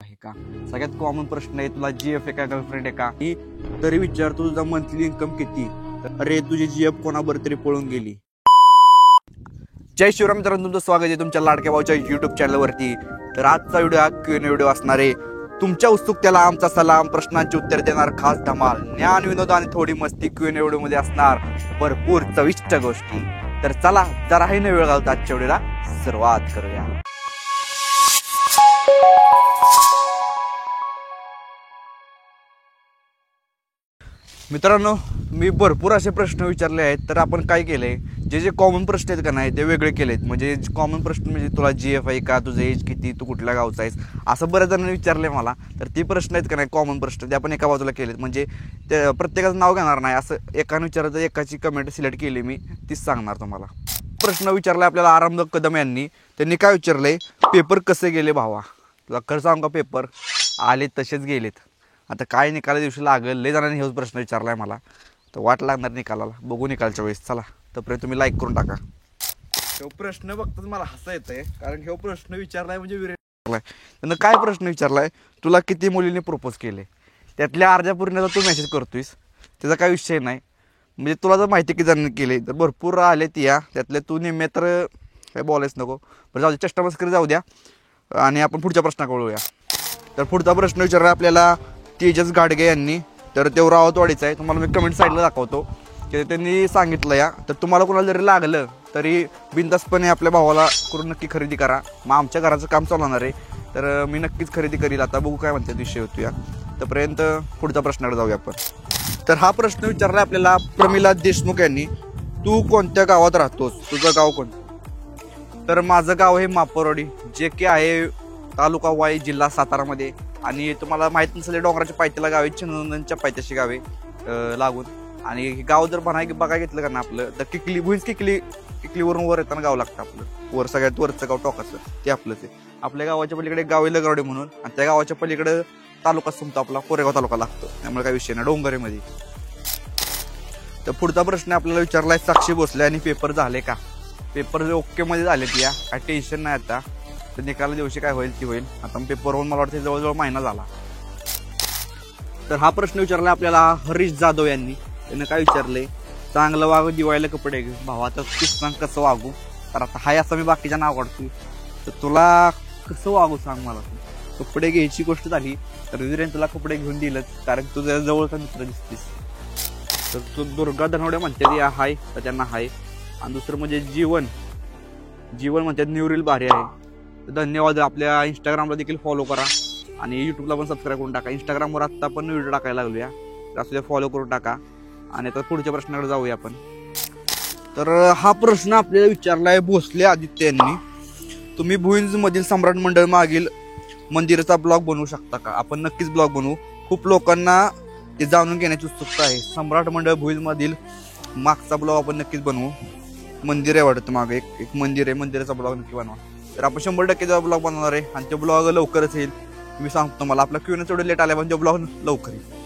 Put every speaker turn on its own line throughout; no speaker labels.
आहे का? सगळ्यात कॉमन प्रश्न आहे, तुला जीएफ आहे का गर्लफ्रेंड आहे का? ही तरी विचार, तुझा मंथली इन्कम किती? अरे तुझी जीएफ कोणाबरोबर तरी पळून गेली. जय शिवराम मित्रांनो, तुमचं स्वागत आहे तुमच्या लाडक्या भाऊच्या युट्यूब चॅनलवरती. तर आजचा व्हिडिओ हा Q&A व्हिडिओ असणार आहे. तुमच्या उत्सुकतेला आमचा सलाम, प्रश्नांची उत्तर देणार खास धमाल, ज्ञान विनोद आणि थोडी मस्ती Q&A व्हिडिओ मध्ये असणार भरपूर चविष्ट गोष्टी. तर चला जराही न वेळ घालता आजच्या व्हिडिओला सुरुवात करूया. मित्रांनो, मी भरपूर असे प्रश्न विचारले आहेत. तर आपण काय केलंय, जे जे कॉमन प्रश्न आहेत का नाही ते वेगळे केलेत. म्हणजे कॉमन प्रश्न म्हणजे तुला जीएफ आहे का, तुझं एज किती, तू कुठल्या गावचा आहेस, असं बऱ्याच जणांनी विचारले मला. तर ती प्रश्न आहेत का नाही कॉमन प्रश्न, ते आपण एका बाजूला केलेत. म्हणजे ते प्रत्येकाचं नाव घेणार नाही, असं एकाने विचारलं तर एकाची कमेंट सिलेक्ट केली मी, तीच सांगणार तुम्हाला. प्रश्न विचारला आपल्याला आरामदेव कदम यांनी. त्यांनी काय विचारलंय, पेपर कसे गेले भावा? तुला खरं सांगू का, पेपर आले तसेच गेलेत. आता काय निकाला दिवशी लागेल, लय जणांनी हेच प्रश्न विचारला आहे मला. तर वाट लागणार निकालाला, बघू निकालच्या वेळेस. चला तोपर्यंत तुम्ही लाईक करून टाका. हे प्रश्न बघताच मला हसा येत आहे, कारण हे प्रश्न विचारलाय म्हणजे विचारलाय. त्यानं काय प्रश्न विचारलाय, तुला किती मुलीने प्रपोज केले? त्यातल्या अर्ध्या पूर्णचा तू मेसेज करतोयस, त्याचा काय विषय नाही. म्हणजे तुला जर माहिती किती जणांनी केली तर भरपूर आले ती या, त्यातले तू निम्मे तर काय बोलायच नको. बरं जाऊ दे, चष्टा मस्करी जाऊ द्या आणि आपण पुढच्या प्रश्नाकडे वळूया. तर पुढचा प्रश्न विचारला आपल्याला तेजस गाडगे यांनी. तर ते रावतवाडीचा आहे, तुम्हाला मी कमेंट साईडला दाखवतो. की त्यांनी सांगितलं या, तर तुम्हाला कोणाला जरी लागलं तरी बिनधास्तपणे आपल्या भावाला करून नक्की खरेदी करा. मग आमच्या घराचं काम चालवणार आहे, तर मी नक्कीच खरेदी करील. आता बघू काय म्हणते विषय होतो या. तोपर्यंत पुढच्या प्रश्नाकडे जाऊया आपण. तर हा प्रश्न विचारला आपल्याला प्रमिला देशमुख यांनी. तू कोणत्या गावात राहतोस, तुझं गाव कोणतं? तर माझं गाव आहे मापरवाडी, जे की आहे तालुका वाई, जिल्हा सातारामध्ये. आणि तुम्हाला माहिती नसेल, डोंगराच्या पायथ्याला गावे, चंदनच्या पायथ्याशी गावे लागून. आणि गाव जर बघायला घेतलं का ना आपलं, तर किकली भुईंज किकलीवरून वर येताना गाव लागतं आपलं. वर सगळ्यात वरचं गाव टोकाचं ते आपलंच आहे. आपल्या गावाच्या पलीकडे गाव आहे लगरवडे म्हणून, आणि त्या गावाच्या पलीकडे तालुका संपतो आपला, कोरेगाव तालुका लागतो. त्यामुळे काही विषय नाही डोंगरेमध्ये. तर पुढचा प्रश्न आपल्याला विचारलाय साक्षी भोसले आणि पेपर झाले का? पेपर ओके मध्ये झाले ती या, काय टेन्शन नाही. आता तर निकाला दिवशी काय होईल ती होईल. आता पेपर होऊन मला वाटतं जवळजवळ महिना झाला. तर हा प्रश्न विचारला आपल्याला हरीश जाधव यांनी. त्यानं काय विचारले, चांगलं वागू, दिवाळीला कपडे घे भावा. तर तूच सांग कसं वागू? तर आता हाय असं मी बाकीच्या नाव काढतोय, तर तुला कसं वागू सांग मला. कपडे घ्यायची गोष्ट झाली तर वीरेन तुला कपडे घेऊन दिलंच, कारण तुझ्या जवळचा मित्र दिसतीस. तर तू दुर्गा धनवडे म्हणते हाय, तर त्यांना हाय. आणि दुसरं म्हणजे जीवन म्हणतात न्यूरील भारी आहे. धन्यवाद. आपल्या इंस्टाग्रामला देखील फॉलो करा आणि यूट्यूबला पण सबस्क्राईब करून टाका. इंस्टाग्रामवर आत्ता पण व्हिडिओ टाकायला लागूया, तर असं फॉलो करून टाका. आणि आता पुढच्या प्रश्नाकडे जाऊया आपण. तर हा प्रश्न आपल्याला विचारलाय भोसले आदित्य यांनी. तुम्ही भुईंज मधील सम्राट मंडळ मागील मंदिराचा ब्लॉग बनवू शकता का? आपण नक्कीच ब्लॉग बनवू. खूप लोकांना ते जाणून घेण्याची उत्सुकता आहे. सम्राट मंडळ भुईंज मधील मागचा ब्लॉग आपण नक्कीच बनवू. मंदिर आहे वाटतं मागे, एक मंदिर आहे, मंदिराचा ब्लॉग नक्की बनवा. तर आपण 100% ब्लॉग बनवणार आहे आणि तो ब्लॉग लवकरच येईल. मी सांगतो मला, आपला Q&A थोडं लेट आला पण तो ब्लॉग लवकर येईल.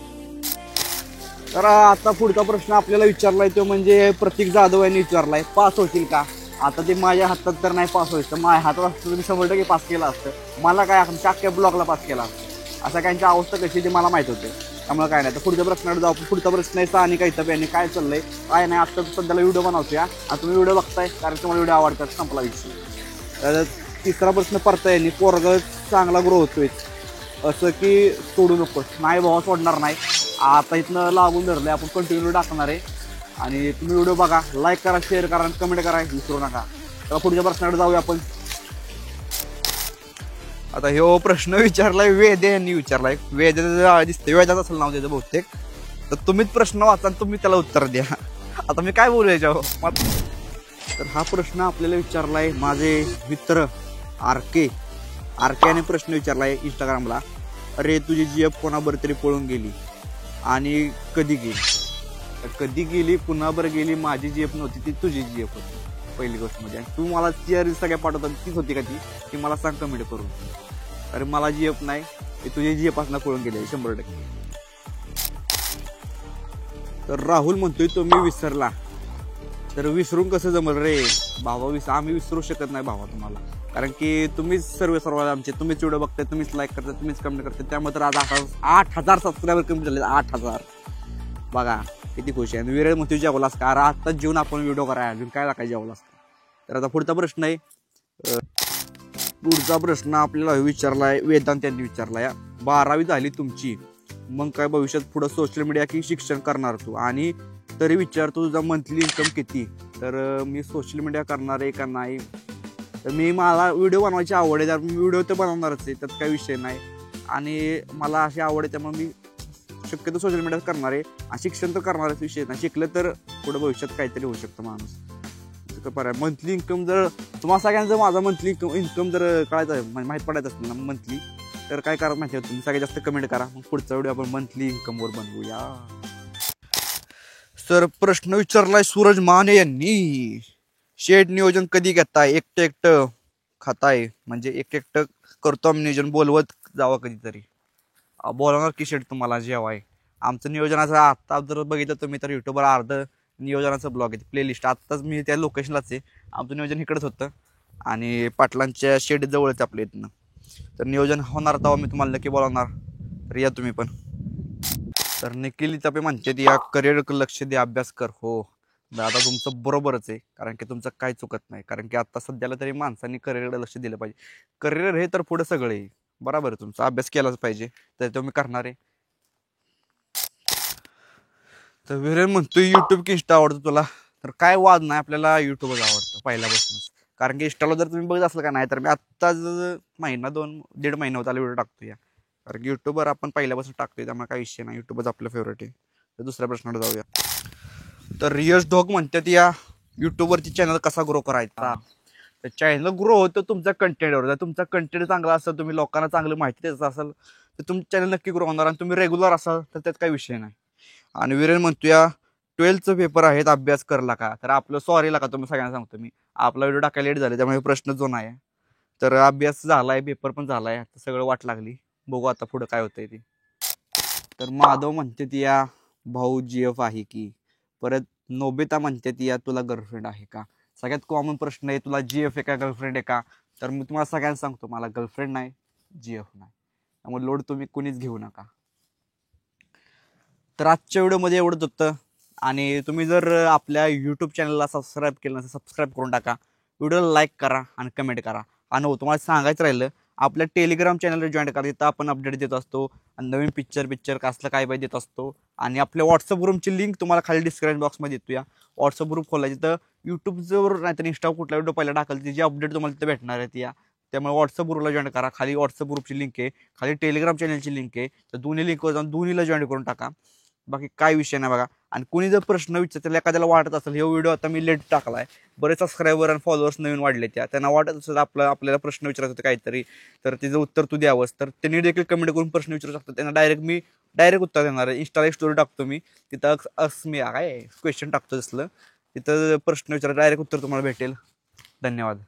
तर आता पुढचा प्रश्न आपल्याला विचारलाय तो म्हणजे प्रतीक जाधव यांनी विचारलाय, पास होतील का? आता ते माझ्या हातात तर नाही पास व्हायचं, माझ्या हातात असतं तुम्ही 100% पास केलं असतं. मला काय अख्ख्या ब्लॉगला पास केला असतं. असं काहींची अवस्था कशी ते मला माहित होते, त्यामुळे काय नाही. तर पुढच्या प्रश्नाकडे जाऊ. पुढचा प्रश्न आहे आणि काही यांनी काय चाललंय काय नाही. आता सध्याला व्हिडिओ बनवतोय आणि तुम्ही व्हिडिओ बघताय कारण तुम्हाला व्हिडिओ आवडतात, संपला विषय. तर तिसरा प्रश्न परत यांनी, पोरग चांगला ग्रो होतोय असं की सोडू नकोस? नाही भावा, सोडणार नाही. आता इथनं लागून धरलंय, आपण कंटिन्यू टाकणार आहे. आणि तुम्ही व्हिडिओ बघा, लाईक करा, शेअर करा आणि कमेंट करा, विसरू नका. तर पुढच्या प्रश्नाकडे जाऊया आपण. आता ह्यो प्रश्न विचारलाय वेदे यांनी विचारलाय. वेद दिसते, वेदाचं असेल नाव त्याचं बहुतेक. तर तुम्हीच प्रश्न वाचा आणि तुम्ही त्याला उत्तर द्या. आता मी काय बोलू याच्यावर. तर हा प्रश्न आपल्याला विचारलाय माझे मित्र आरके याने प्रश्न विचारलाय इंस्टाग्रामला. अरे तुझी जीएफ कोणाबरोबर तरी पळून गेली आणि कधी गेली? तर कधी गेली, पुन्हा बरं गेली. माझी जीएफ नव्हती, ती तुझी जीएफ होती पहिली गोष्ट म्हणजे. तू मला ती सगळ्या पाठवतात, तीच होती का ती मला सांग कमेंट करून. अरे मला जीएफ नाही, ती तुझी जीएफ असणार पळून गेली 100%. तर राहुल म्हणतोय तुम्ही विसरला. तर विसरून कसं जमल रे भावा? आम्ही विसरू शकत नाही भावा तुम्हाला, कारण की तुम्हीच सर्व आमचे, तुम्हीच व्हिडिओ बघताय, तुम्हीच लाईक करताय, तुम्हीच कमेंट करताय, त्यामुळे तर आज 8,000 सबस्क्रायबर कमी झाले. 8,000 बघा किती खुशी आहे. विरळ मोती जेवलास का? आत्ताच जेवून आपण व्हिडिओ करायला अजून काय काय जेवलास का? तर आता पुढचा प्रश्न आहे. पुढचा प्रश्न आपल्याला विचारलाय, वेदांत यांनी विचारलाय. 12वी झाली तुमची, मग काय भविष्यात पुढं सोशल मीडिया की शिक्षण करणार तू? आणि तरी विचारतो तुझा मंथली इन्कम किती? तर मी सोशल मीडिया करणार आहे का नाही, तर मला व्हिडिओ बनवायची आवड आहे, त्यामुळे मी व्हिडिओ तर बनवणारच आहे, त्यात काही विषय नाही. आणि मला अशी आवड आहे त्यामुळे मी शक्यतो सोशल मीडिया करणार आहे. आणि शिक्षण तर करणारच, विषय नाही. शिकलं तर पुढे भविष्यात काहीतरी होऊ शकतं माणूस. मंथली इन्कम जर तुम्हाला सगळ्यांचं माझा मंथली इन्कम जर कळायचं माहीत पडायचं असेल ना मंथली, तर काय करा माहिती आहे, तुम्ही सगळ्यात जास्त कमेंट करा. मग पुढचा व्हिडिओ आपण मंथली इन्कमवर बनवूया. सर प्रश्न विचारलाय सूरज माने यांनी. शेड नियोजन कधी घेताय? एकटं खाताय म्हणजे एकटं करतो आम्ही नियोजन, बोलवत जावं कधीतरी. बोलवणार की शेड तुम्हाला जेवाय. आमचं नियोजनाचं आत्ता जर बघितलं तुम्ही तर युट्यूबवर अर्ध नियोजनाचं ब्लॉग आहे, प्लेलिस्ट. आत्ताच मी त्या लोकेशनलाच आहे. आमचं नियोजन इकडंच होतं आणि पाटलांच्या शेड जवळच आपल्या इथनं. तर नियोजन होणार तेव्हा मी तुम्हाला नक्की बोलावणार, तर या तुम्ही पण. तर निखिल तपे म्हणते या करिअर लक्ष दे, अभ्यास कर. हो दादा तुमचं बरोबरच आहे, कारण की तुमचं काही चुकत नाही. कारण की आता सध्याला तरी माणसांनी करिअरकडे लक्ष दिलं पाहिजे. करिअर हे तर पुढे सगळं आहे. बरोबर आहे, तुमचा अभ्यास केलाच पाहिजे, तर तो मी करणार आहे. तर विरेन म्हणतोय युट्यूब की इंस्टा आवडतं तुला? तर काय वाद नाही, आपल्याला युट्यूबच आवडतं पहिल्यापासूनच. कारण की इंस्टाला जर तुम्ही बघत असलं का नाही, तर मी आत्ताच दीड महिना होता व्हिडिओ टाकतो या. कारण की युट्यूबवर आपण पहिल्यापासून टाकतोय, त्यामुळे काही विषय नाही, युट्यूबच आपलं फेवरेट आहे. तर दुसऱ्या प्रश्नाला जाऊया. तर यश ढोक म्हणतात या युट्यूबवरती चॅनल कसा ग्रो करायचा? तर चॅनल ग्रो होतं तुमचा कंटेंटवर. जर तुमचा कंटेंट चांगला असेल, तुम्ही लोकांना चांगलं माहिती द्यायचं असेल, तर तुमचं चॅनल नक्की ग्रो होणार. आणि तुम्ही रेग्युलर असाल तर त्यात काही विषय नाही. आणि वीरेन म्हणतोया 12th पेपर आहेत, अभ्यास करला का? तर आपलं सॉरी का तुम्ही सगळ्यांना सांगतो मी, आपला व्हिडिओ टाकायला लेट झाले, त्यामुळे प्रश्न जो नाही. तर अभ्यास झालाय, पेपर पण झालाय, सगळं वाट लागली. बघू आता पुढं काय होतंय ते. तर माधव म्हणते ती या भाऊ GF आहे की? परत नोबिता म्हणते ती या तुला गर्लफ्रेंड आहे का? सगळ्यात कॉमन प्रश्न आहे, तुला GF आहे का, गर्लफ्रेंड आहे का? तर मी तुम्हाला सगळ्यांना सांगतो, मला गर्लफ्रेंड नाही, GF नाही. त्यामुळे लोड तुम्ही कुणीच घेऊ नका. तर आजच्या व्हिडिओमध्ये एवढंच होतं. आणि तुम्ही जर आपल्या यूट्यूब चॅनलला सबस्क्राईब केलं नसेल, सबस्क्राईब करून टाका, व्हिडिओला लाईक करा आणि कमेंट करा. आणि तुम्हाला सांगायचं राहिलं, आपल्या टेलिग्राम चॅनलला जॉईन करा, तिथं आपण अपडेट देत असतो आणि नवीन पिक्चर कसलं काय पाहिजे देत असतो. आणि आपल्या व्हॉट्सअप ग्रुपची लिंक तुम्हाला खाली डिस्क्रिप्शन बॉक्समध्ये देतो. या व्हॉट्सअप ग्रुप खोलायची, तर यूट्यूबवर नाही तर इंस्टावर कुठला व्हिडिओ पहिला टाकल त्याची अपडेट तुम्हाला तिथे भेटणार आहे. या त्यामुळे व्हॉट्सअप ग्रुपला जॉईन करा. खाली व्हॉट्सअप ग्रुपची लिंक आहे, खाली टेलिग्राम चॅनलची लिंक आहे, तर दोन्ही लिंकवर जाऊन दोन्हीला जॉईन करून टाका. बाकी काय विषय नाही बघा. आणि कुणी जर प्रश्न विचारतील, एखाद्याला वाटत असेल हे व्हिडिओ आता मी लेट टाकलाय, बरेच सबस्क्रायबर आणि फॉलोअर्स नवीन वाढले, त्यांना वाटत असेल आपल्याला प्रश्न विचारत होते काहीतरी, तर तिचं उत्तर तू द्यावंस, तर त्यांनी देखील कमेंट करून प्रश्न विचारू शकतात. त्यांना मी डायरेक्ट उत्तर देणार आहे. इंस्टाला एक स्टोरी टाकतो मी, तिथं मी काय क्वेश्चन टाकतो, असलं तिथं प्रश्न विचार डायरेक्ट उत्तर तुम्हाला भेटेल. धन्यवाद.